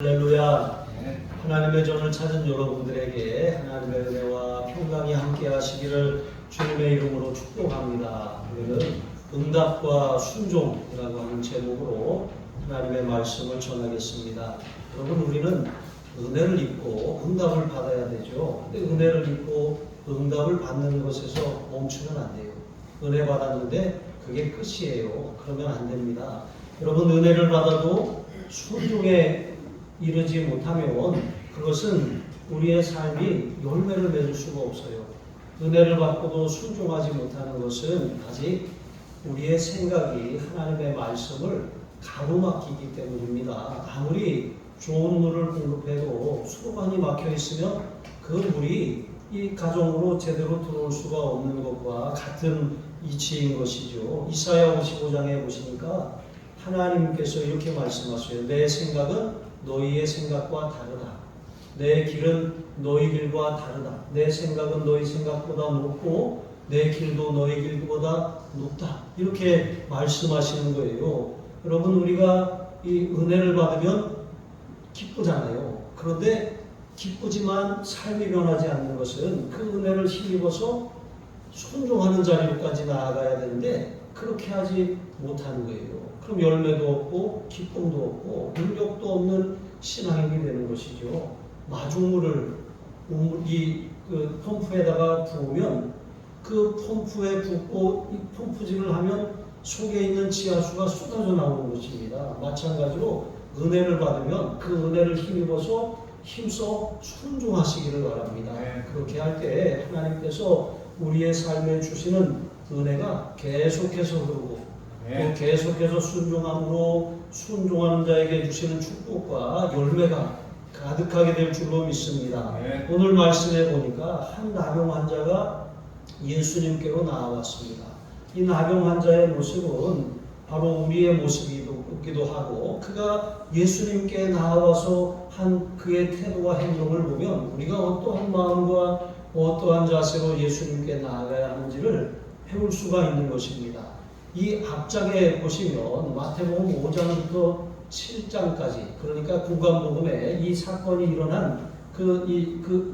할렐루야. 하나님의 전을 찾은 여러분들에게 하나님의 은혜와 평강이 함께 하시기를 주님의 이름으로 축복합니다. 오늘은 응답과 순종이라고 하는 제목으로 하나님의 말씀을 전하겠습니다. 여러분, 우리는 은혜를 입고 응답을 받아야 되죠. 근데 은혜를 입고 응답을 받는 것에서 멈추면 안 돼요. 은혜 받았는데 그게 끝이에요. 그러면 안 됩니다. 여러분, 은혜를 받아도 순종에 이르지 못하면 그것은 우리의 삶이 열매를 맺을 수가 없어요. 은혜를 받고도 순종하지 못하는 것은 아직 우리의 생각이 하나님의 말씀을 가로막히기 때문입니다. 아무리 좋은 물을 공급해도 수도관이 막혀 있으면 그 물이 이 가정으로 제대로 들어올 수가 없는 것과 같은 이치인 것이죠. 이사야 55장에 보시니까 하나님께서 이렇게 말씀하세요. 내 생각은 너희의 생각과 다르다. 내 길은 너희 길과 다르다. 내 생각은 너희 생각보다 높고 내 길도 너희 길보다 높다. 이렇게 말씀하시는 거예요. 여러분, 우리가 이 은혜를 받으면 기쁘잖아요. 그런데 기쁘지만 삶이 변하지 않는 것은 그 은혜를 힘입어서 순종하는 자리로까지 나아가야 되는데 그렇게 하지 못하는 거예요. 그럼 열매도 없고 기쁨도 없고 능력도 없는 신앙이 되는 것이죠. 마중물을 그 펌프에다가 부으면 그 펌프에 붓고 이 펌프질을 하면 속에 있는 지하수가 쏟아져 나오는 것입니다. 마찬가지로 은혜를 받으면 그 은혜를 힘입어서 힘써 순종하시기를 바랍니다. 그렇게 할 때 하나님께서 우리의 삶에 주시는 은혜가 계속해서 흐르고 또 계속해서 순종함으로 순종하는 자에게 주시는 축복과 열매가 가득하게 될 줄로 믿습니다. 오늘 말씀에 보니까 한 나병 환자가 예수님께로 나아왔습니다. 이 나병 환자의 모습은 바로 우리의 모습이기도 하고 그가 예수님께 나아와서 한 그의 태도와 행동을 보면 우리가 어떠한 마음과 어떠한 자세로 예수님께 나아가야 하는지를 배울 수가 있는 것입니다. 이 앞장에 보시면 마태복음 5장부터 7장까지 그러니까 구간복음에 이 사건이 일어난 그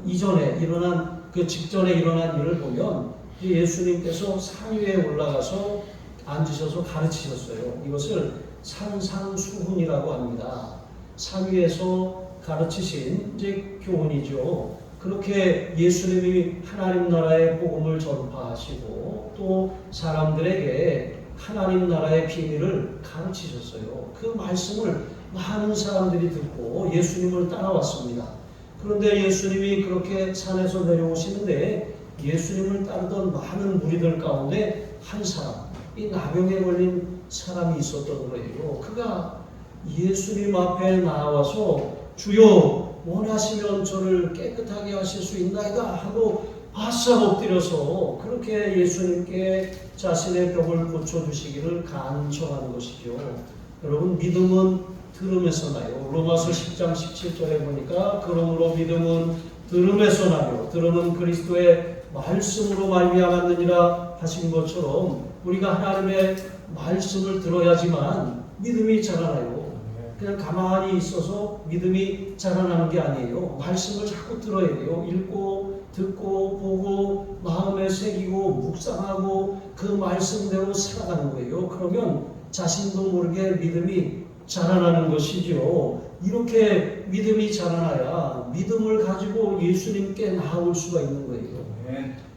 이전에 일어난 그 직전에 일어난 일을 보면 예수님께서 산 위에 올라가서 앉으셔서 가르치셨어요. 이것을 산상수훈이라고 합니다. 산 위에서 가르치신 이제 교훈이죠. 그렇게 예수님이 하나님 나라의 복음을 전파하시고 또 사람들에게 하나님 나라의 비밀을 가르치셨어요. 그 말씀을 많은 사람들이 듣고 예수님을 따라왔습니다. 그런데 예수님이 그렇게 산에서 내려오시는데 예수님을 따르던 많은 무리들 가운데 한 사람, 이 나병에 걸린 사람이 있었던 거예요. 그가 예수님 앞에 나와서 주여 원하시면 저를 깨끗하게 하실 수 있나이다 하고 바싹 엎드려서 그렇게 예수님께 자신의 병을 고쳐주시기를 간청하는 것이죠. 여러분, 믿음은 들음에서 나요. 로마서 10장 17절에 보니까 그러므로 믿음은 들음에서 나요. 들음은 그리스도의 말씀으로 말미암았느니라 하신 것처럼 우리가 하나님의 말씀을 들어야지만 믿음이 자라나요. 그냥 가만히 있어서 믿음이 자라나는 게 아니에요. 말씀을 자꾸 들어야 돼요. 읽고 듣고 보고 마음에 새기고 묵상하고 그 말씀대로 살아가는 거예요. 그러면 자신도 모르게 믿음이 자라나는 것이죠. 이렇게 믿음이 자라나야 믿음을 가지고 예수님께 나아올 수가 있는 거예요.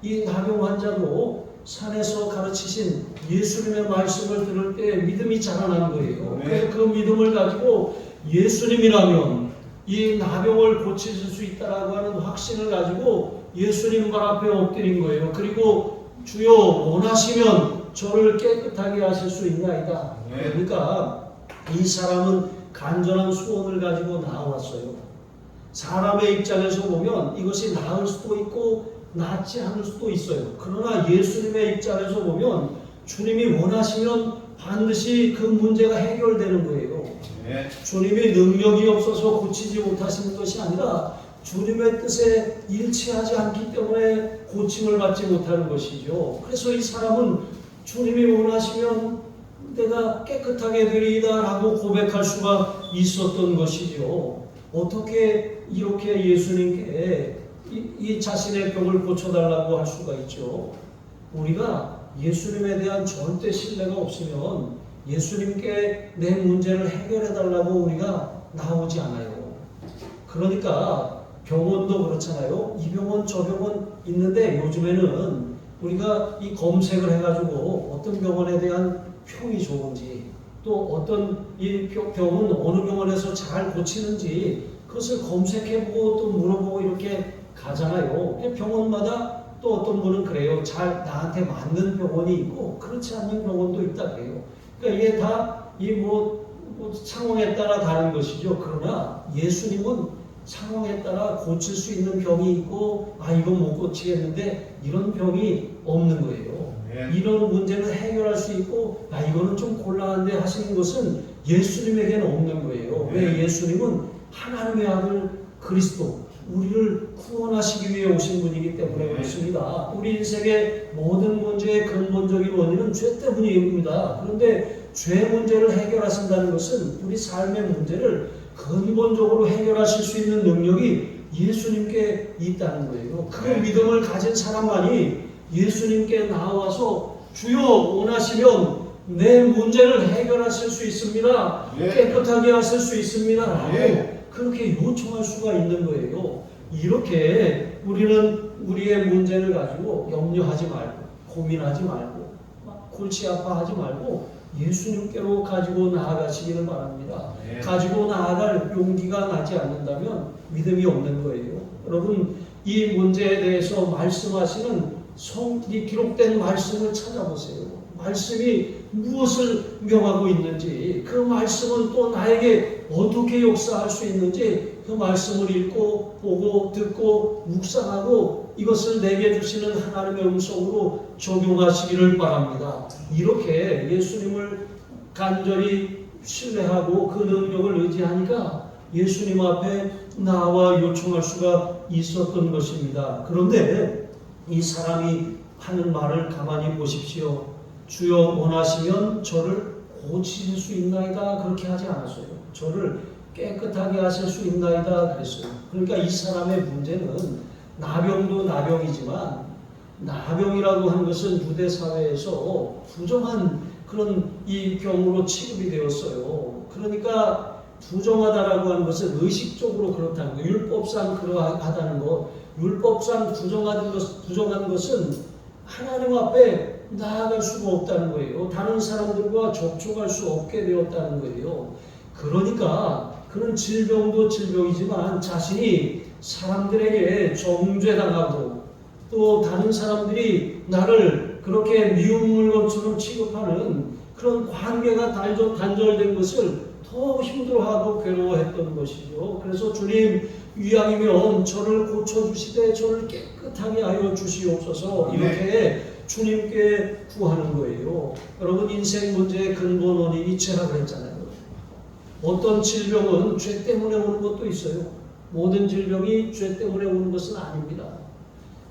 이 나병 환자도 산에서 가르치신 예수님의 말씀을 들을 때 믿음이 자라나는 거예요. 그래서 그 믿음을 가지고 예수님이라면 이 나병을 고치실 수 있다라고 하는 확신을 가지고 예수님 발 앞에 엎드린 거예요. 그리고 주여 원하시면 저를 깨끗하게 하실 수 있나이다. 그러니까 이 사람은 간절한 소원을 가지고 나왔어요. 사람의 입장에서 보면 이것이 나을 수도 있고 낫지 않을 수도 있어요. 그러나 예수님의 입장에서 보면 주님이 원하시면 반드시 그 문제가 해결되는 거예요. 주님이 능력이 없어서 고치지 못하시는 것이 아니라 주님의 뜻에 일치하지 않기 때문에 고침을 받지 못하는 것이죠. 그래서 이 사람은 주님이 원하시면 내가 깨끗하게 되리이다 라고 고백할 수가 있었던 것이죠. 어떻게 이렇게 예수님께 이 자신의 병을 고쳐달라고 할 수가 있죠? 우리가 예수님에 대한 절대 신뢰가 없으면 예수님께 내 문제를 해결해달라고 우리가 나오지 않아요. 그러니까 병원도 그렇잖아요. 이 병원 저 병원 있는데 요즘에는 우리가 이 검색을 해가지고 어떤 병원에 대한 평이 좋은지 또 어떤 이 병은 어느 병원에서 잘 고치는지 그것을 검색해보고 또 물어보고 이렇게 가잖아요. 병원마다 또 어떤 분은 그래요. 잘 나한테 맞는 병원이 있고 그렇지 않는 병원도 있다 그래요. 그러니까 이게 다 이 상황에 따라 다른 것이죠. 그러나 예수님은 상황에 따라 고칠 수 있는 병이 있고 이건 못 고치겠는데 이런 병이 없는 거예요. 이런 문제는 해결할 수 있고 이거는 좀 곤란한데 하시는 것은 예수님에게는 없는 거예요. 왜? 예수님은 하나님의 아들 그리스도 우리를 구원하시기 위해 오신 분이기 때문에 그렇습니다. 우리 인생의 모든 문제의 근본적인 원인은 죄 때문입니다. 그런데 죄 문제를 해결하신다는 것은 우리 삶의 문제를 근본적으로 해결하실 수 있는 능력이 예수님께 있다는 거예요. 그 믿음을 가진 사람만이 예수님께 나와서 주여 원하시면 내 문제를 해결하실 수 있습니다. 깨끗하게 하실 수 있습니다. 그렇게 요청할 수가 있는 거예요. 이렇게 우리는 우리의 문제를 가지고 염려하지 말고 고민하지 말고 골치 아파하지 말고 예수님께로 가지고 나아가시기를 바랍니다. 가지고 나아갈 용기가 나지 않는다면 믿음이 없는 거예요. 여러분 이 문제에 대해서 말씀하시는 이 기록된 말씀을 찾아보세요. 말씀이 무엇을 명하고 있는지 그 말씀은 또 나에게 어떻게 역사할 수 있는지 그 말씀을 읽고 보고 듣고 묵상하고 이것을 내게 주시는 하나님의 음성으로 적용하시기를 바랍니다. 이렇게 예수님을 간절히 신뢰하고 그 능력을 의지하니까 예수님 앞에 나와 요청할 수가 있었던 것입니다. 그런데 이 사람이 하는 말을 가만히 보십시오. 주여 원하시면 저를 고치실 수 있나이다 그렇게 하지 않았어요. 저를 깨끗하게 하실 수 있나이다 그랬어요. 그러니까 이 사람의 문제는 나병도 나병이지만 나병이라고 하는 것은 유대 사회에서 부정한 그런 이 병으로 취급이 되었어요. 그러니까 부정하다라고 하는 것은 의식적으로 그렇다는 것, 율법상 그러하다는 것, 율법상 부정한 것은 하나님 앞에 나아갈 수가 없다는 거예요. 다른 사람들과 접촉할 수 없게 되었다는 거예요. 그러니까 그는 질병도 질병이지만 자신이 사람들에게 정죄당하고 또 다른 사람들이 나를 그렇게 미운 물건처럼 취급하는 그런 관계가 단절된 것을 더 힘들어하고 괴로워했던 것이죠. 그래서 주님 이왕이면 저를 고쳐주시되 저를 깨끗하게 하여 주시옵소서 이렇게 주님께 구하는 거예요. 여러분 인생 문제의 근본 원인이 죄라고 했잖아요. 어떤 질병은 죄 때문에 오는 것도 있어요. 모든 질병이 죄 때문에 오는 것은 아닙니다.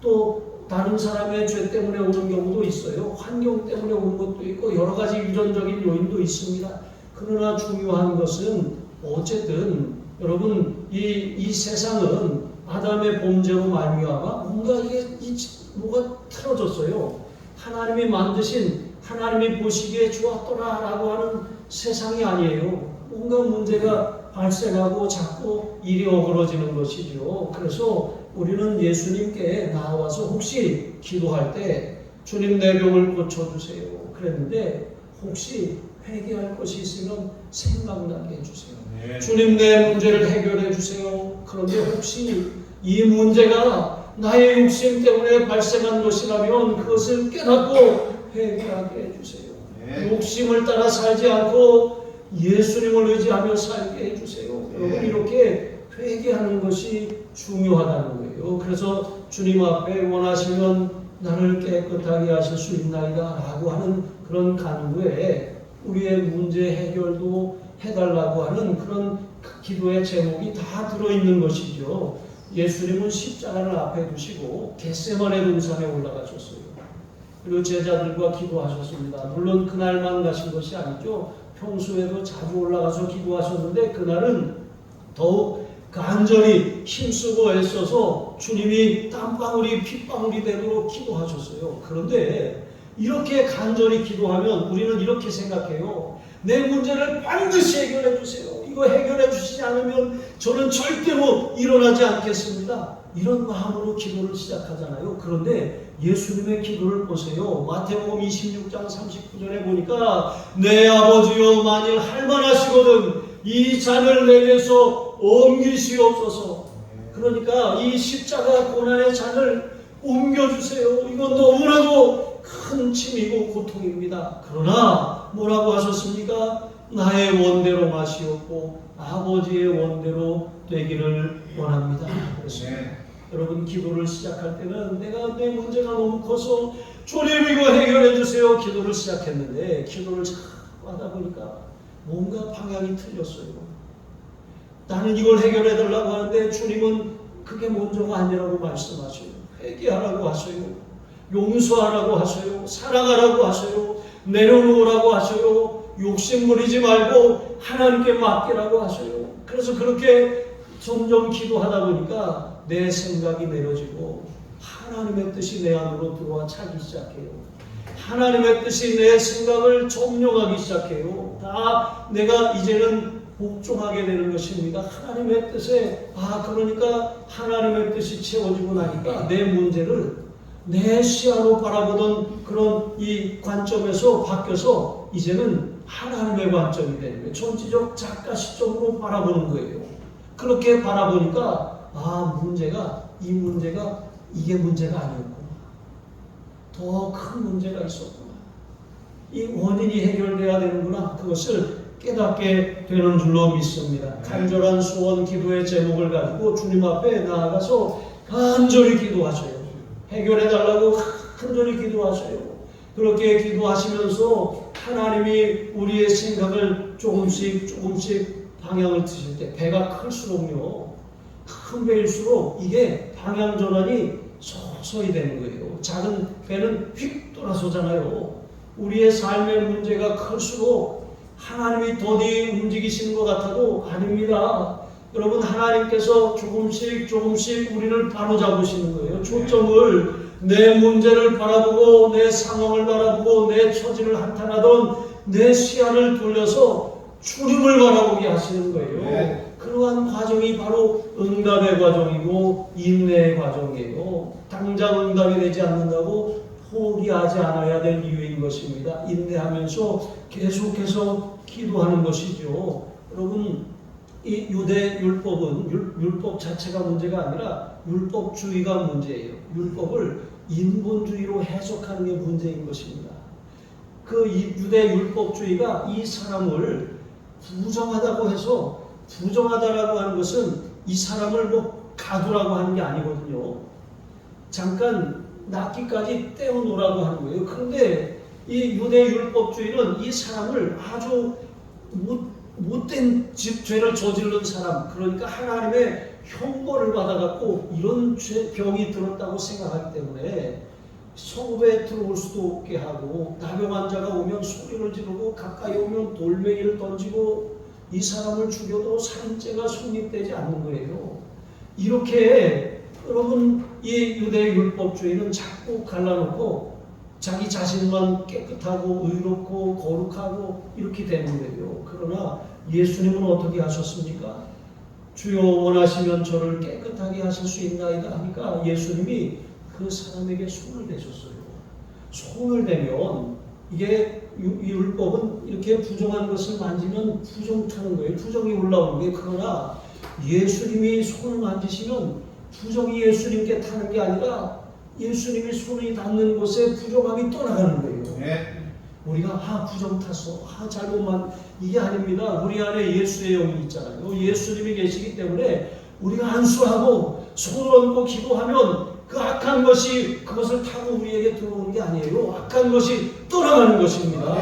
또 다른 사람의 죄 때문에 오는 경우도 있어요. 환경 때문에 오는 것도 있고 여러 가지 유전적인 요인도 있습니다. 그러나 중요한 것은 어쨌든 여러분 이 세상은 아담의 범죄로 말미암아 뭔가 뭐가 틀어졌어요. 하나님이 만드신 하나님이 보시기에 좋았더라라고 하는 세상이 아니에요. 뭔가 문제가 발생하고 자꾸 일이 어그러지는 것이죠. 그래서 우리는 예수님께 나와서 혹시 기도할 때 주님 내 병을 고쳐주세요 그랬는데 혹시 회개할 것이 있으면 생각나게 해주세요. 주님 내 문제를 해결해 주세요. 그런데 혹시 이 문제가 나의 욕심 때문에 발생한 것이라면 그것을 깨닫고 회개하게 해주세요. 욕심을 따라 살지 않고 예수님을 의지하며 살게 해주세요. 여러분 이렇게 회개하는 것이 중요하다는 거예요. 그래서 주님 앞에 원하시면 나를 깨끗하게 하실 수 있나이다 라고 하는 그런 간구에 우리의 문제 해결도 해달라고 하는 그런 기도의 제목이 다 들어있는 것이죠. 예수님은 십자가를 앞에 두시고 겟세마네 동산에 올라가셨어요. 그리고 제자들과 기도하셨습니다. 물론 그날만 가신 것이 아니죠. 평소에도 자주 올라가서 기도하셨는데 그날은 더욱 간절히 힘쓰고 애써서 주님이 땀방울이 핏방울이 되도록 기도하셨어요. 그런데 이렇게 간절히 기도하면 우리는 이렇게 생각해요. 내 문제를 반드시 해결해 주세요. 이거 해결해 주시지 않으면 저는 절대로 일어나지 않겠습니다. 이런 마음으로 기도를 시작하잖아요. 그런데 예수님의 기도를 보세요. 마태복음 26장 39절에 보니까 내 아버지여 만일 할만하시거든 이 잔을 내게서 옮기시옵소서. 그러니까 이 십자가 고난의 잔을 옮겨주세요. 이건 너무나도 큰 짐이고 고통입니다. 그러나 뭐라고 하셨습니까? 나의 원대로 마시옵고 아버지의 원대로 되기를 원합니다. 그렇습니다. 여러분 기도를 시작할 때는 내가 내 문제가 너무 커서 주님 이거 해결해 주세요 기도를 시작했는데 기도를 자꾸 하다 보니까 뭔가 방향이 틀렸어요. 나는 이걸 해결해 달라고 하는데 주님은 그게 먼저가 아니라고 말씀하셔요. 회개하라고 하셔요. 용서하라고 하셔요. 사랑하라고 하셔요. 내려놓으라고 하셔요. 욕심 부리지 말고 하나님께 맡기라고 하셔요. 그래서 그렇게 점점 기도하다 보니까 내 생각이 내려지고 하나님의 뜻이 내 안으로 들어와 차기 시작해요. 하나님의 뜻이 내 생각을 점령하기 시작해요. 다 내가 이제는 복종하게 되는 것입니다. 하나님의 뜻에 그러니까 하나님의 뜻이 채워지고 나니까 내 문제를 내 시야로 바라보던 그런 이 관점에서 바뀌어서 이제는 하나님의 관점이 되는 거예요. 전지적 작가 시점으로 바라보는 거예요. 그렇게 바라보니까 이 문제가 이게 문제가 아니었구나. 더 큰 문제가 있었구나. 이 원인이 해결돼야 되는구나. 그것을 깨닫게 되는 줄로 믿습니다. 간절한 소원 기도의 제목을 가지고 주님 앞에 나아가서 간절히 기도하셔요. 해결해 달라고 간절히 기도하셔요. 그렇게 기도하시면서 하나님이 우리의 생각을 조금씩 방향을 트실 때 배가 클수록요. 큰 배일수록 이게 방향 전환이 서서히 되는 거예요. 작은 배는 휙 돌아서잖아요. 우리의 삶의 문제가 클수록 하나님이 더디 움직이시는 것 같아도 아닙니다. 여러분 하나님께서 조금씩 우리를 바로잡으시는 거예요. 초점을 내 문제를 바라보고 내 상황을 바라보고 내 처지를 한탄하던 내 시야를 돌려서 주님을 바라보게 하시는 거예요. 그러한 과정이 바로 응답의 과정이고 인내의 과정이에요. 당장 응답이 되지 않는다고 포기하지 않아야 될 이유인 것입니다. 인내하면서 계속해서 기도하는 것이죠. 여러분 이 유대 율법은 율법 자체가 문제가 아니라 율법주의가 문제예요. 율법을 인본주의로 해석하는 게 문제인 것입니다. 그 유대 율법주의가 이 사람을 부정하다고 해서 부정하다라고 하는 것은 이 사람을 가두라고 하는 게 아니거든요. 잠깐 낫기까지 떼어놓으라고 하는 거예요. 그런데 이 유대 율법주의는 이 사람을 아주 못된 죄를 저지른 사람, 그러니까 하나님의 형벌을 받아갖고 이런 병이 들었다고 생각하기 때문에 성읍에 들어올 수도 없게 하고 나병 환자가 오면 소리를 지르고 가까이 오면 돌멩이를 던지고 이 사람을 죽여도 살인죄가 성립되지 않는 거예요. 이렇게 여러분 이 유대 율법주의는 자꾸 갈라놓고 자기 자신만 깨끗하고 의롭고 거룩하고 이렇게 되는 거예요. 그러나 예수님은 어떻게 하셨습니까? 주여 원하시면 저를 깨끗하게 하실 수 있나이다 하니까 예수님이 그 사람에게 손을 대셨어요. 손을 대면 이게 이 율법은 이렇게 부정한 것을 만지면 부정 타는 거예요. 부정이 올라오는 게. 그러나 예수님이 손을 만지시면 부정이 예수님께 타는 게 아니라 예수님이 손이 닿는 곳에 부정함이 떠나가는 거예요. 우리가 부정 탔어, 잘못만 이게 아닙니다. 우리 안에 예수의 영이 있잖아요. 예수님이 계시기 때문에 우리가 안수하고 손을 얹고 기도하면 그 악한 것이 그것을 타고 우리에게 들어오는 게 아니에요. 악한 것이 떠나가는 것입니다.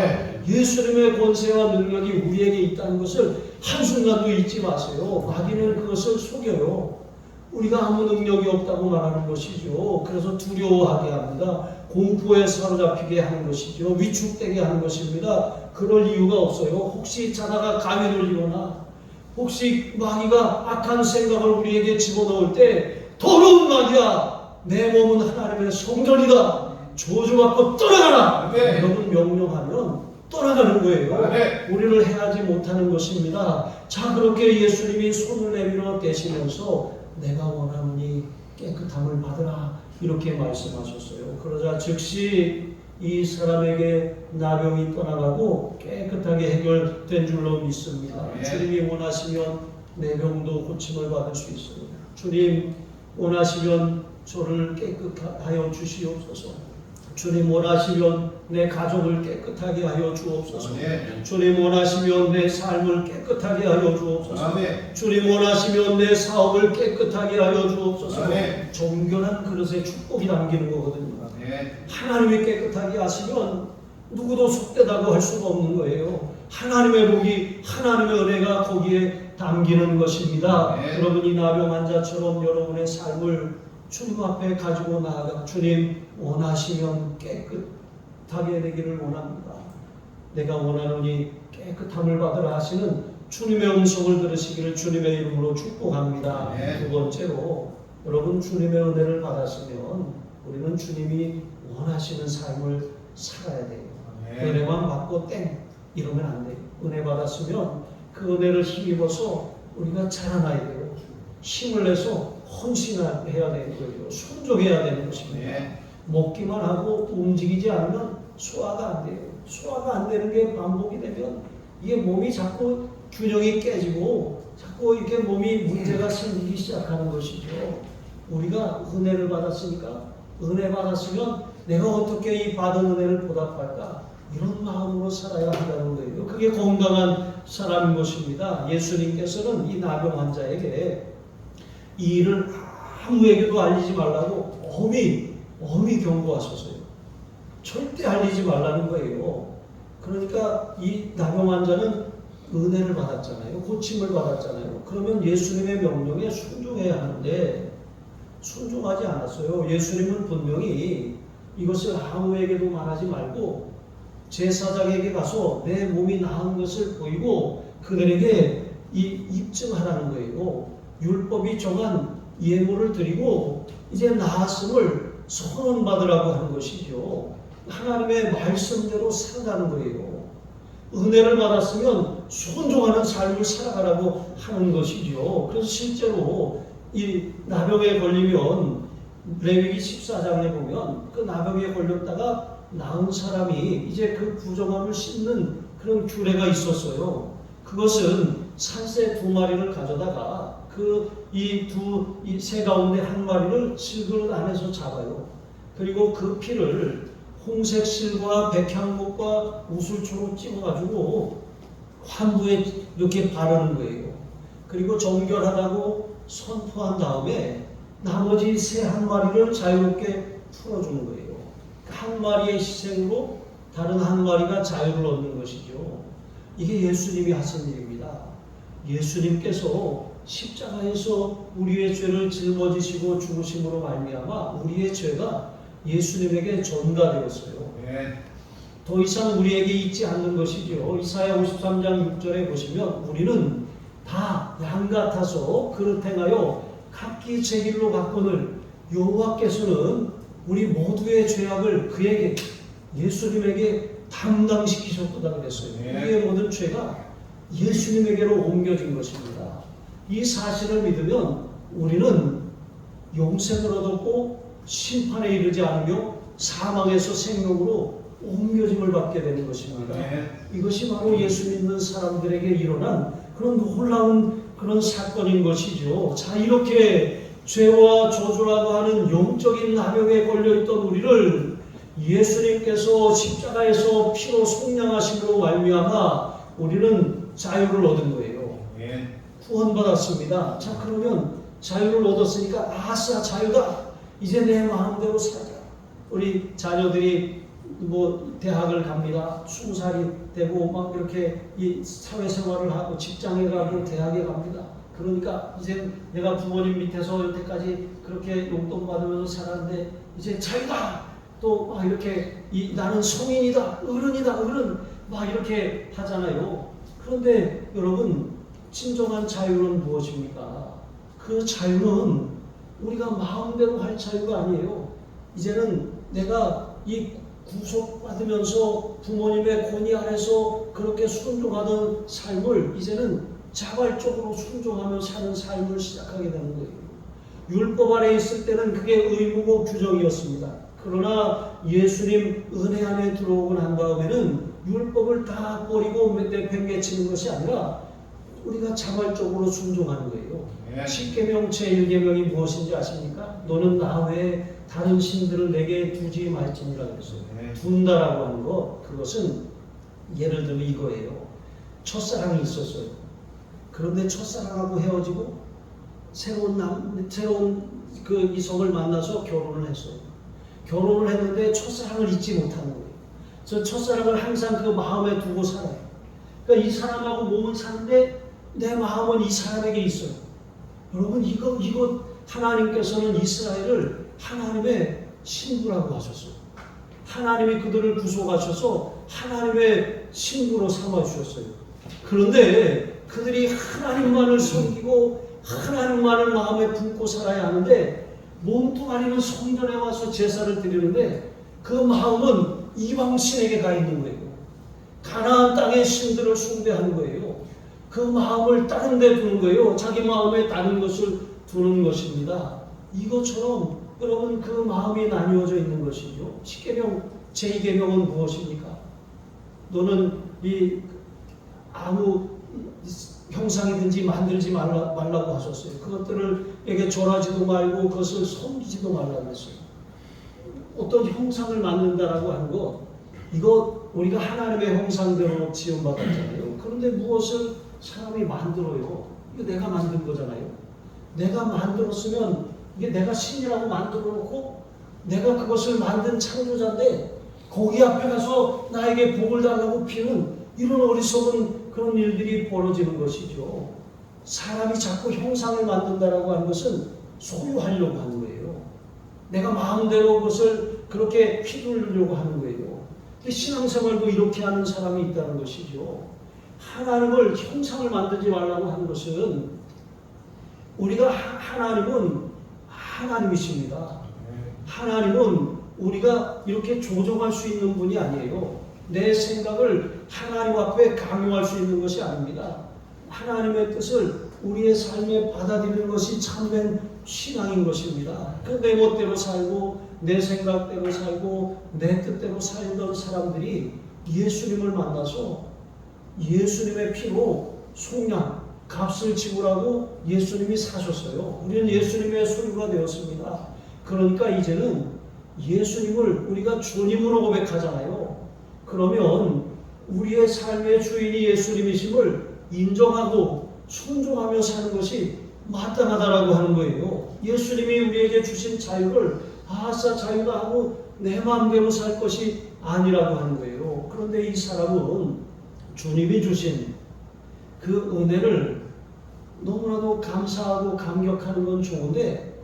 예수님의 권세와 능력이 우리에게 있다는 것을 한순간도 잊지 마세요. 마귀는 그것을 속여요. 우리가 아무 능력이 없다고 말하는 것이죠. 그래서 두려워하게 합니다. 공포에 사로잡히게 하는 것이죠. 위축되게 하는 것입니다. 그럴 이유가 없어요. 혹시 자다가 감이 걸리거나 혹시 마귀가 악한 생각을 우리에게 집어넣을 때 더러운 마귀야, 내 몸은 하나님의 성전이다, 저주받고 떠나가라, 네. 여러분 명령하면 떠나가는 거예요. 네. 우리를 해하지 못하는 것입니다. 자, 그렇게 예수님이 손을 내밀어 대시면서 내가 원하노니 깨끗함을 받으라 이렇게 말씀하셨어요. 그러자 즉시 이 사람에게 나병이 떠나가고 깨끗하게 해결된 줄로 믿습니다. 네. 주님이 원하시면 내 병도 고침을 받을 수 있어요. 주님 원하시면 저를 깨끗하여 주시옵소서. 주님 원하시면 내 가족을 깨끗하게 하여 주옵소서. 아멘. 주님 원하시면 내 삶을 깨끗하게 하여 주옵소서. 아멘. 주님 원하시면 내 사업을 깨끗하게 하여 주옵소서. 아멘. 정결한 그릇에 축복이 담기는 거거든요. 아멘. 하나님이 깨끗하게 하시면 누구도 속되다고 할 수가 없는 거예요. 하나님의 복이, 하나님의 은혜가 거기에 담기는 것입니다. 네. 여러분이 나병 환자처럼 여러분의 삶을 주님 앞에 가지고 나아가 주님 원하시면 깨끗하게 되기를 원합니다. 내가 원하노니 깨끗함을 받으라 하시는 주님의 음성을 들으시기를 주님의 이름으로 축복합니다. 네. 두 번째로 여러분 주님의 은혜를 받았으면 우리는 주님이 원하시는 삶을 살아야 돼요. 네. 은혜만 받고 땡 이러면 안 돼요. 은혜 받았으면 그 은혜를 힘입어서 우리가 자라나야 돼요. 힘을 내서 헌신해야 되는 거예요. 순종해야 되는 것입니다. 네. 먹기만 하고 움직이지 않으면 소화가 안 돼요. 소화가 안 되는 게 반복이 되면 이게 몸이 자꾸 균형이 깨지고 자꾸 이렇게 몸이 문제가 생기기 시작하는 것이죠. 우리가 은혜를 받았으니까 은혜 받았으면 내가 어떻게 이 받은 은혜를 보답할까? 이런 마음으로 살아야 한다는 거예요. 그게 건강한 사람인 것입니다. 예수님께서는 이 나병 환자에게 이 일을 아무에게도 알리지 말라고 엄히 경고하셨어요. 절대 알리지 말라는 거예요. 그러니까 이 나병 환자는 은혜를 받았잖아요. 고침을 받았잖아요. 그러면 예수님의 명령에 순종해야 하는데 순종하지 않았어요. 예수님은 분명히 이것을 아무에게도 말하지 말고 제사장에게 가서 내 몸이 나은 것을 보이고 그들에게 입증하라는 거예요. 율법이 정한 예물을 드리고 이제 나았음을 선언받으라고 하는 것이죠. 하나님의 말씀대로 살아가는 거예요. 은혜를 받았으면 순종하는 삶을 살아가라고 하는 것이죠. 그래서 실제로 이 나병에 걸리면 레위기 14장에 보면 그 나병에 걸렸다가 나은 사람이 이제 그 부정함을 씻는 그런 규례가 있었어요. 그것은 산새 2마리를 가져다가 이 새 가운데 1마리를 실그릇 안에서 잡아요. 그리고 그 피를 홍색 실과 백향목과 우슬초로 찍어가지고 환부에 이렇게 바르는 거예요. 그리고 정결하다고 선포한 다음에 나머지 새 1마리를 자유롭게 풀어주는 거예요. 1마리의 희생으로 다른 1마리가 자유를 얻는 것이죠. 이게 예수님이 하신 일입니다. 예수님께서 십자가에서 우리의 죄를 짊어지시고 죽으심으로 말미암아 우리의 죄가 예수님에게 전가되었어요. 네. 더 이상 우리에게 있지 않는 것이죠. 이사야 53장 6절에 보시면 우리는 다 양 같아서 그릇 행하여 각기 제 길로 갔거늘 여호와께서는 우리 모두의 죄악을 그에게 예수님에게 담당시키셨다 그랬어요. 네. 우리의 모든 죄가 예수님에게로 옮겨진 것입니다. 이 사실을 믿으면 우리는 영생을 얻었고 심판에 이르지 않으며 사망에서 생명으로 옮겨짐을 받게 되는 것입니다. 네. 이것이 바로 예수 믿는 사람들에게 일어난 그런 놀라운 그런 사건인 것이죠. 자, 이렇게 죄와 저주라고 하는 영적인 나병에 걸려있던 우리를 예수님께서 십자가에서 피로 속량하심으로 말미암아 우리는 자유를 얻은 거예요. 네. 구원받았습니다. 자, 그러면 자유를 얻었으니까 아싸 자유다. 이제 내 마음대로 살자. 우리 자녀들이 대학을 갑니다. 20살이 되고 막 이렇게 이 사회생활을 하고 직장에 가고 대학에 갑니다. 그러니까 이제 내가 부모님 밑에서 여태까지 그렇게 용돈 받으면서 살았는데 이제 자유다. 또 막 이렇게 나는 성인이다. 어른이다. 어른 막 이렇게 하잖아요. 그런데 여러분 진정한 자유는 무엇입니까? 그 자유는 우리가 마음대로 할 자유가 아니에요. 이제는 내가 이 구속받으면서 부모님의 권위 아래서 그렇게 순종하던 삶을 이제는 자발적으로 순종하며 사는 삶을 시작하게 되는 거예요. 율법 아래 있을 때는 그게 의무고 규정이었습니다. 그러나 예수님 은혜 안에 들어오고 난 다음에는 율법을 다 버리고 내팽개치는 것이 아니라 우리가 자발적으로 순종하는 거예요. 10계명 제1계명이 무엇인지 아십니까? 너는 나 외에 다른 신들을 내게 두지 말지니라 그랬어요. 둔다라고 하는 것, 그것은 예를 들면 이거예요. 첫사랑이 있었어요. 그런데 첫사랑하고 헤어지고 새로운 그 이성을 만나서 결혼을 했어요. 결혼을 했는데 첫사랑을 잊지 못하는 거예요. 저 첫사랑을 항상 그 마음에 두고 살아요. 그러니까 이 사람하고 몸은 사는데 내 마음은 이 사람에게 있어요. 여러분 이거 하나님께서는 이스라엘을 하나님의 신부라고 하셨어요. 하나님이 그들을 구속하셔서 하나님의 신부로 삼아주셨어요. 그런데 그들이 하나님만을 섬기고 하나님만을 마음에 품고 살아야 하는데 몸뚱아리는 성전에 와서 제사를 드리는데 그 마음은 이방신에게 가 있는 거예요. 가나안 땅의 신들을 숭배하는 거예요. 그 마음을 다른 데 두는 거예요. 자기 마음에 다른 것을 두는 것입니다. 이것처럼 여러분 그 마음이 나뉘어져 있는 것이죠. 10계명 제2계명은 무엇입니까? 너는 이 아무 형상이든지 만들지 말라고 하셨어요. 그것들에게 절하지도 말고 그것을 섬기지도 말라고 했어요. 어떤 형상을 만든다라고 하는 것, 이거 우리가 하나님의 형상대로 지음받았잖아요. 그런데 무엇을 사람이 만들어요? 이거 내가 만든 거잖아요. 내가 만들었으면 이게 내가 신이라고 만들어 놓고 내가 그것을 만든 창조자인데 거기 앞에 가서 나에게 복을 달라고 피는 이런 어리석은 그런 일들이 벌어지는 것이죠. 사람이 자꾸 형상을 만든다라고 하는 것은 소유하려고 하는 거예요. 내가 마음대로 그것을 그렇게 휘두르려고 하는 거예요. 신앙생활도 이렇게 하는 사람이 있다는 것이죠. 하나님을 형상을 만들지 말라고 하는 것은 우리가 하나님은 하나님이십니다. 하나님은 우리가 이렇게 조정할 수 있는 분이 아니에요. 내 생각을 하나님 앞에 강요할 수 있는 것이 아닙니다. 하나님의 뜻을 우리의 삶에 받아들이는 것이 참된 신앙인 것입니다. 그 내 멋대로 살고 내 생각대로 살고 내 뜻대로 살던 사람들이 예수님을 만나서 예수님의 피로 속량, 값을 지불하고 예수님이 사셨어요. 우리는 예수님의 소유가 되었습니다. 그러니까 이제는 예수님을 우리가 주님으로 고백하잖아요. 그러면 우리의 삶의 주인이 예수님이심을 인정하고 순종하며 사는 것이 마땅하다라고 하는 거예요. 예수님이 우리에게 주신 자유를 아싸 자유다 하고 내 마음대로 살 것이 아니라고 하는 거예요. 그런데 이 사람은 주님이 주신 그 은혜를 너무나도 감사하고 감격하는 건 좋은데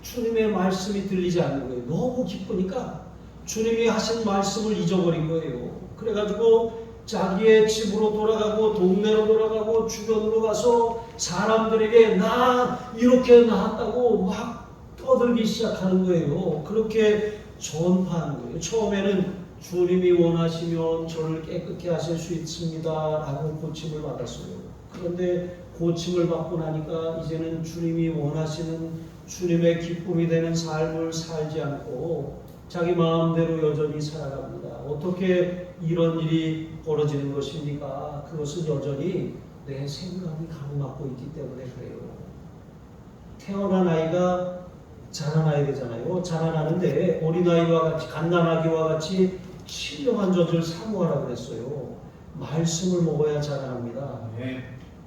주님의 말씀이 들리지 않는 거예요. 너무 기쁘니까 주님이 하신 말씀을 잊어버린 거예요. 그래가지고 자기의 집으로 돌아가고 동네로 돌아가고 주변으로 가서 사람들에게 나 이렇게 나았다고 막 떠들기 시작하는 거예요. 그렇게 전파하는 거예요. 처음에는 주님이 원하시면 저를 깨끗게 하실 수 있습니다 라고 고침을 받았어요. 그런데 고침을 받고 나니까 이제는 주님이 원하시는 주님의 기쁨이 되는 삶을 살지 않고 자기 마음대로 여전히 살아갑니다. 어떻게 이런 일이 벌어지는 것입니까? 그것은 여전히 내 생각이 가로막고 있기 때문에 그래요. 태어난 아이가 자라나야 되잖아요. 자라나는데 어린아이와 같이 갓난아기와 같이 신령한 젖을 사모하라고 그랬어요. 말씀을 먹어야 자라납니다.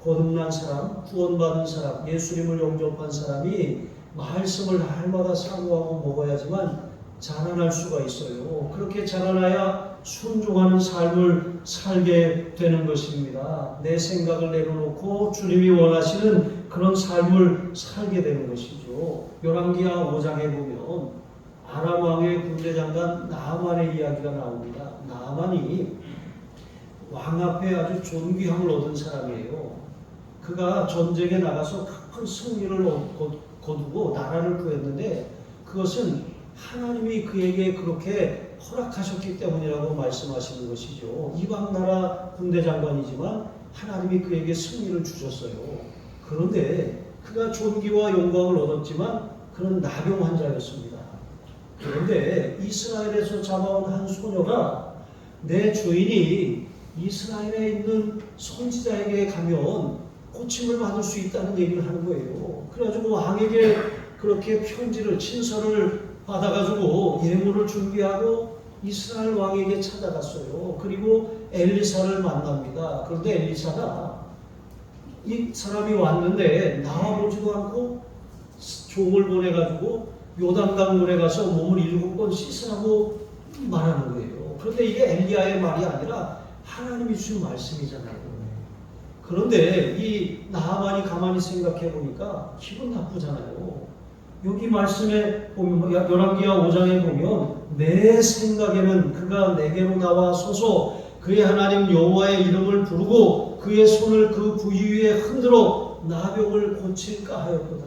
거듭난 사람, 구원받은 사람, 예수님을 영접한 사람이 말씀을 날마다 사모하고 먹어야지만 자라날 수가 있어요. 그렇게 자라나야 순종하는 삶을 살게 되는 것입니다. 내 생각을 내려놓고 주님이 원하시는 그런 삶을 살게 되는 것이죠. 열왕기하 5장에 보면 아람 왕의 군대 장관 나아만의 이야기가 나옵니다. 나아만이 왕 앞에 아주 존귀함을 얻은 사람이에요. 그가 전쟁에 나가서 큰 승리를 거두고 나라를 구했는데 그것은 하나님이 그에게 그렇게 허락하셨기 때문이라고 말씀하시는 것이죠. 이방 나라 군대 장관이지만 하나님이 그에게 승리를 주셨어요. 그런데 그가 존귀와 영광을 얻었지만 그는 나병 환자였습니다. 그런데 이스라엘에서 잡아온 한 소녀가 내 주인이 이스라엘에 있는 선지자에게 가면 고침을 받을 수 있다는 얘기를 하는 거예요. 그래가지고 왕에게 그렇게 편지를 친서를 받아가지고 예물을 준비하고 이스라엘 왕에게 찾아갔어요. 그리고 엘리사를 만납니다. 그런데 엘리사가 이 사람이 왔는데 나와보지도 않고 종을 보내가지고 요단강 물에 가서 몸을 7번 씻으라고 말하는 거예요. 그런데 이게 엘리야의 말이 아니라 하나님이 주신 말씀이잖아요. 그런데 이 나하만이 가만히 생각해 보니까 기분 나쁘잖아요. 여기 말씀에 보면 열왕기하 5장에 보면 내 생각에는 그가 내게로 나와 서서 그의 하나님 여호와의 이름을 부르고 그의 손을 그 부위 위에 흔들어 나병을 고칠까 하였도다.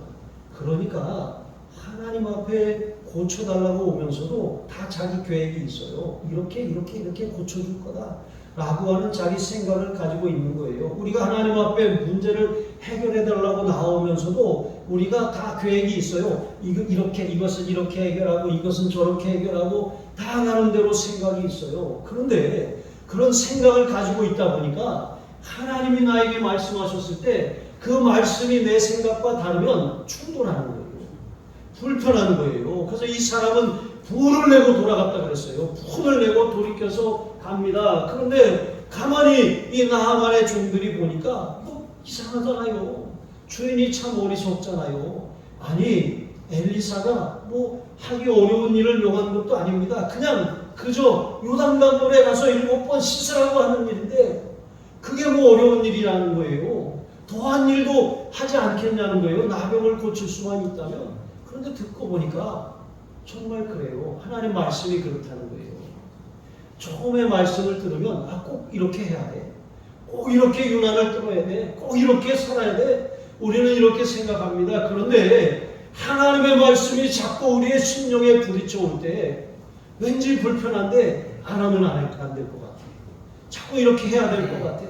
그러니까 하나님 앞에 고쳐달라고 오면서도 다 자기 계획이 있어요. 이렇게 고쳐줄 거다 라고 하는 자기 생각을 가지고 있는 거예요. 우리가 하나님 앞에 문제를 해결해달라고 나오면서도 우리가 다 계획이 있어요. 이것은 이렇게 해결하고 이것은 저렇게 해결하고 다 나름대로 생각이 있어요. 그런데 그런 생각을 가지고 있다 보니까 하나님이 나에게 말씀하셨을 때 그 말씀이 내 생각과 다르면 충돌하는 거예요. 불편한 거예요. 그래서 이 사람은 불을 내고 돌아갔다 그랬어요. 불을 내고 돌이켜서 갑니다. 그런데 가만히 이 나하만의 종들이 보니까 이상하잖아요. 주인이 참 어리석잖아요. 아니 엘리사가 하기 어려운 일을 요한 것도 아닙니다. 그냥 그저 요단강물에 가서 7번 씻으라고 하는 일인데 그게 어려운 일이라는 거예요. 더한 일도 하지 않겠냐는 거예요. 나병을 고칠 수만 있다면. 그런데 듣고 보니까 정말 그래요. 하나님 말씀이 그렇다는 거예요. 처음에 말씀을 들으면 꼭 이렇게 해야 돼. 꼭 이렇게 유난을 떨어야 돼. 꼭 이렇게 살아야 돼. 우리는 이렇게 생각합니다. 그런데 하나님의 말씀이 자꾸 우리의 심령에 부딪혀 올 때 왠지 불편한데 안 하면 안 될 것 같아. 자꾸 이렇게 해야 될 것 같아.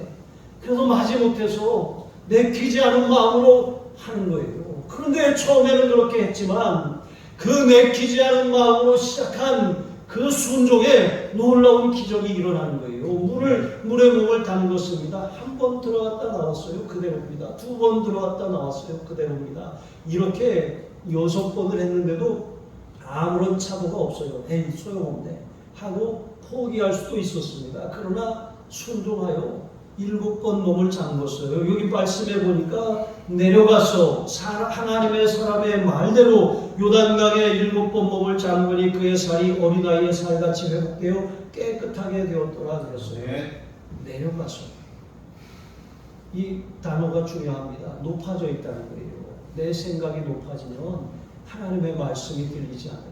그래서 마지못해서 내키지 않은 마음으로 하는 거예요. 그런데 처음에는 그렇게 했지만 그 내키지 않은 마음으로 시작한 그 순종에 놀라운 기적이 일어나는 거예요. 물에 몸을 담궜습니다. 한 번 들어갔다 나왔어요. 그대로입니다. 2번 들어갔다 나왔어요. 그대로입니다. 이렇게 6번을 했는데도 아무런 차도가 없어요. 에이 소용없네 하고 포기할 수도 있었습니다. 그러나 순종하여 7번 몸을 잠궜어요. 여기 말씀해 보니까 내려가서 하나님의 사람의 말대로 요단강에 7번 몸을 잠그니 그의 살이 어린아이의 살같이 회복되어 깨끗하게 되었더라 그랬어요. 네. 내려가서. 이 단어가 중요합니다. 높아져 있다는 거예요. 내 생각이 높아지면 하나님의 말씀이 들리지 않아요.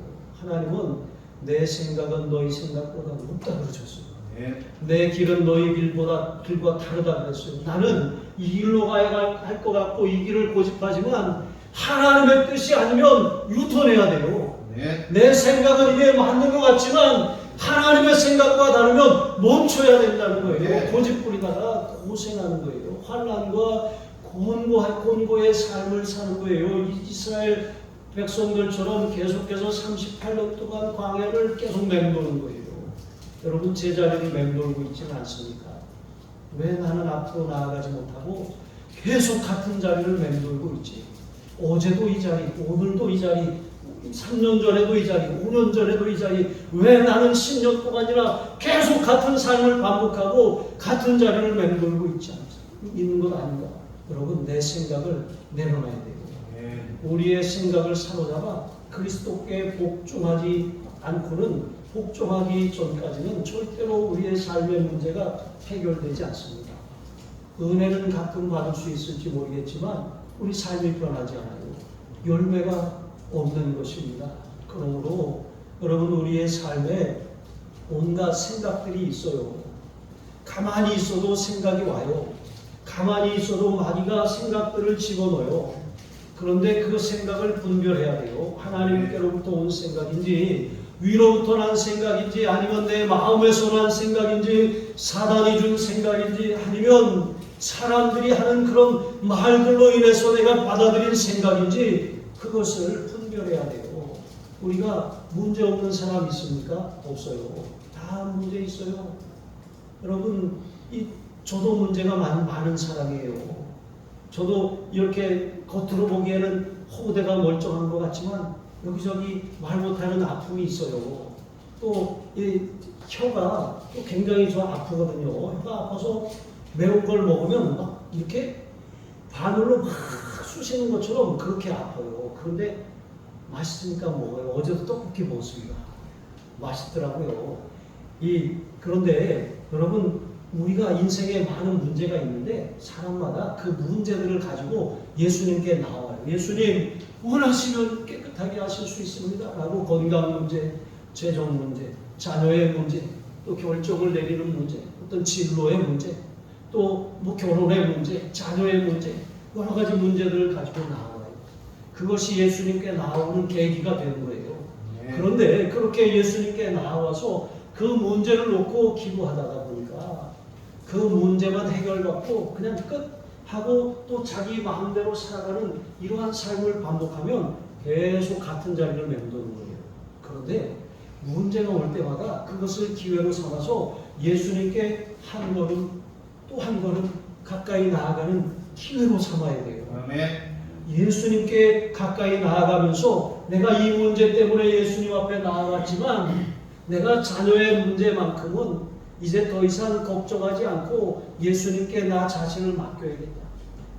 하나님은 내 생각은 너희 생각보다 높다 그러셨어요. 내 길은 너희 길과 다르다 그랬어요. 나는 이 길로 가야 할 것 같고 이 길을 고집하지만 하나님의 뜻이 아니면 유턴해야 돼요. 내 생각은 이게 맞는 것 같지만 하나님의 생각과 다르면 멈춰야 된다는 거예요. 고집 부리다가 고생하는 거예요. 환난과 곤고의 삶을 사는 거예요. 이스라엘 백성들처럼 계속해서 38년 동안 광야를 계속 맴도는 거예요. 여러분 제자리를 맴돌고 있지는 않습니까? 왜 나는 앞으로 나아가지 못하고 계속 같은 자리를 맴돌고 있지? 어제도 이 자리, 오늘도 이 자리, 3년 전에도 이 자리, 5년 전에도 이 자리. 왜 나는 10년 동안이나 계속 같은 삶을 반복하고 같은 자리를 맴돌고 있는 것 아닌가? 여러분 내 생각을 내려놔야 돼요. 우리의 생각을 사로잡아 그리스도께 복종하지 않고는 복종하기 전까지는 절대로 우리의 삶의 문제가 해결되지 않습니다. 은혜는 가끔 받을 수 있을지 모르겠지만 우리 삶이 변하지 않아요. 열매가 없는 것입니다. 그러므로 여러분 우리의 삶에 온갖 생각들이 있어요. 가만히 있어도 생각이 와요. 가만히 있어도 마귀가 생각들을 집어넣어요. 그런데 그 생각을 분별해야 돼요. 하나님께로부터 온 생각인지, 위로부터 난 생각인지, 아니면 내 마음에서 난 생각인지, 사단이 준 생각인지, 아니면 사람들이 하는 그런 말들로 인해서 내가 받아들인 생각인지, 그것을 분별해야 돼요. 우리가 문제 없는 사람 있습니까? 없어요. 다 문제 있어요. 여러분, 저도 문제가 많은 사람이에요. 저도 이렇게 겉으로 보기에는 호대가 멀쩡한 것 같지만 여기저기 말 못하는 아픔이 있어요. 또 이 혀가 또 굉장히 저 아프거든요. 혀가 아파서 매운 걸 먹으면 막 이렇게 바늘로 막 쑤시는 것처럼 그렇게 아파요. 그런데 맛있으니까 먹어요. 어제도 떡볶이 먹었습니다. 맛있더라고요. 그런데 여러분, 우리가 인생에 많은 문제가 있는데 사람마다 그 문제들을 가지고 예수님께 나와요. 예수님, 원하시면 깨끗하게 하실 수 있습니다 라고 건강 문제, 재정 문제, 자녀의 문제, 또 결정을 내리는 문제, 어떤 진로의 문제, 또 뭐 결혼의 문제, 자녀의 문제, 여러 가지 문제들을 가지고 나와요. 그것이 예수님께 나오는 계기가 되는 거예요. 그런데 그렇게 예수님께 나와서 그 문제를 놓고 기도하다가 보니까 그 문제만 해결받고 그냥 끝 하고 또 자기 마음대로 살아가는 이러한 삶을 반복하면 계속 같은 자리를 맴도는 거예요. 그런데 문제가 올 때마다 그것을 기회로 삼아서 예수님께 한 걸음 또 한 걸음 가까이 나아가는 기회로 삼아야 돼요. 아멘. 예수님께 가까이 나아가면서 내가 이 문제 때문에 예수님 앞에 나아갔지만 내가 자녀의 문제만큼은 이제 더 이상 걱정하지 않고 예수님께 나 자신을 맡겨야겠다.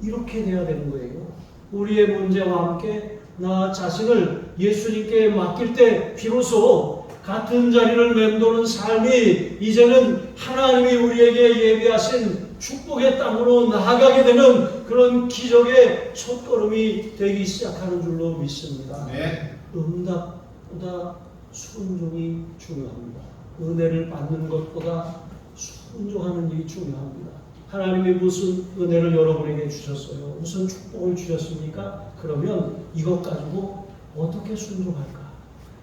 이렇게 돼야 되는 거예요. 우리의 문제와 함께 나 자신을 예수님께 맡길 때 비로소 같은 자리를 맴도는 삶이 이제는 하나님이 우리에게 예비하신 축복의 땅으로 나아가게 되는 그런 기적의 첫걸음이 되기 시작하는 줄로 믿습니다. 네. 응답보다 순종이 중요합니다. 은혜를 받는 것보다 순종하는 일이 중요합니다. 하나님이 무슨 은혜를 여러분에게 주셨어요? 무슨 축복을 주셨습니까? 그러면 이것 가지고 어떻게 순종할까?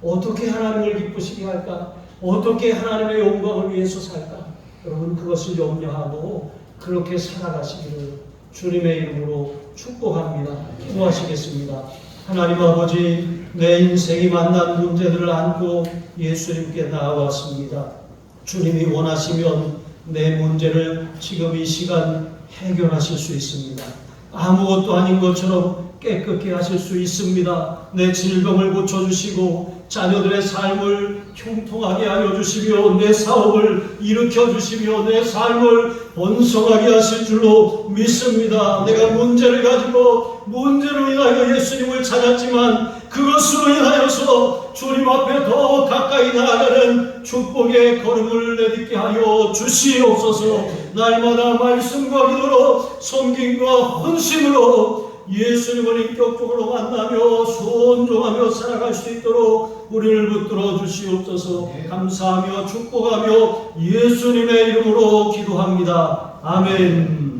어떻게 하나님을 기쁘시게 할까? 어떻게 하나님의 영광을 위해서 살까? 여러분, 그것을 염려하고 그렇게 살아가시기를 주님의 이름으로 축복합니다. 기도하시겠습니다. 하나님 아버지, 내 인생이 만난 문제들을 안고 예수님께 나아왔습니다. 주님이 원하시면 내 문제를 지금 이 시간 해결하실 수 있습니다. 아무것도 아닌 것처럼 깨끗게 하실 수 있습니다. 내 질병을 고쳐주시고 자녀들의 삶을 형통하게 하여 주시며 내 사업을 일으켜 주시며 내 삶을 번성하게 하실 줄로 믿습니다. 내가 문제를 가지고 문제로 인하여 예수님을 찾았지만 그것으로 인하여서 주님 앞에 더 가까이 나아가는 축복의 걸음을 내딛게 하여 주시옵소서. 날마다 말씀과 기도로 섬김과 헌신으로 예수님을 인격적으로 만나며 순종하며 살아갈 수 있도록 우리를 붙들어 주시옵소서. 감사하며 축복하며 예수님의 이름으로 기도합니다. 아멘.